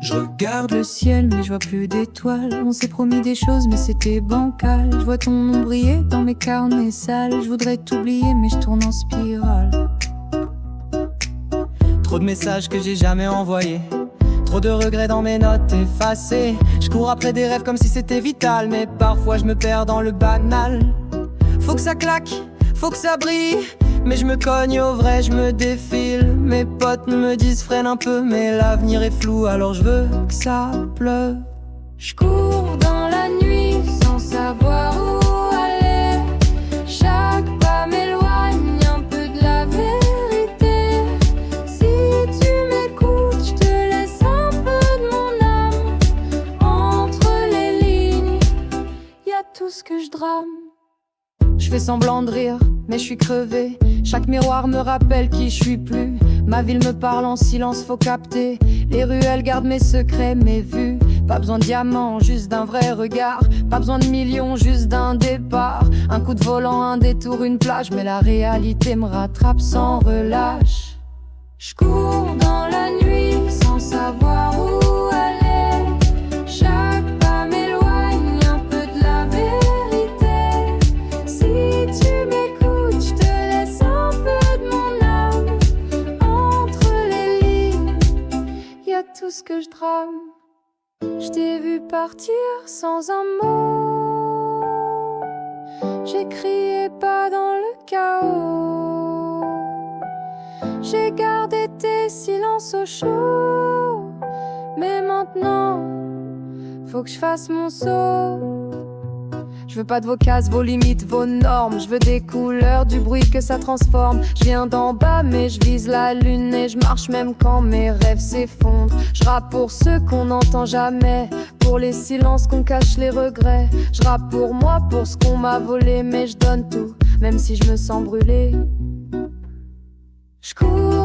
Je regarde le ciel mais je vois plus d'étoiles. On s'est promis des choses mais c'était bancal. Je vois ton nom briller dans mes carnets sales. Je voudrais t'oublier mais je tourne en spirale. Trop de messages que j'ai jamais envoyés, trop de regrets dans mes notes effacées. Je cours après des rêves comme si c'était vital, mais parfois je me perds dans le banal. Faut que ça claque, faut que ça brille, mais je me cogne au vrai, je me défile. Mes potes me disent freine un peu, mais l'avenir est flou, alors je veux que ça pleuve. Je cours dans la nuit sans savoir où aller. Chaque pas m'éloigne un peu de la vérité. Si tu m'écoutes, je te laisse un peu de mon âme. Entre les lignes, y a tout ce que je drame. Je fais semblant de rire, mais je suis crevé. Chaque miroir me rappelle qui je suis plus. Ma ville me parle en silence, faut capter. Les ruelles gardent mes secrets, mes vues. Pas besoin de diamants, juste d'un vrai regard. Pas besoin de millions, juste d'un départ. Un coup de volant, un détour, une plage. Mais la réalité me rattrape sans relâche. Je cours dans la nuit sans savoir où aller. Chaque pas m'éloigne un peu de la vérité. Si tu m'écoutes, je te laisse un peu de mon âme. Entre les lignes, y a tout ce que je drame. Je t'ai vu partir sans un mot. J'ai crié pas dans le chaos. J'ai gardé tes silences au chaud. Mais maintenant, faut que je fasse mon saut. Je veux pas de vos cases, vos limites, vos normes. Je veux des couleurs, du bruit que ça transforme. Je viens d'en bas mais je vise la lune. Et je marche même quand mes rêves s'effondrent. Je rappe pour ceux qu'on n'entend jamais, pour les silences qu'on cache, les regrets. Je rappe pour moi, pour ce qu'on m'a volé. Mais je donne tout, même si je me sens brûlée. Je cours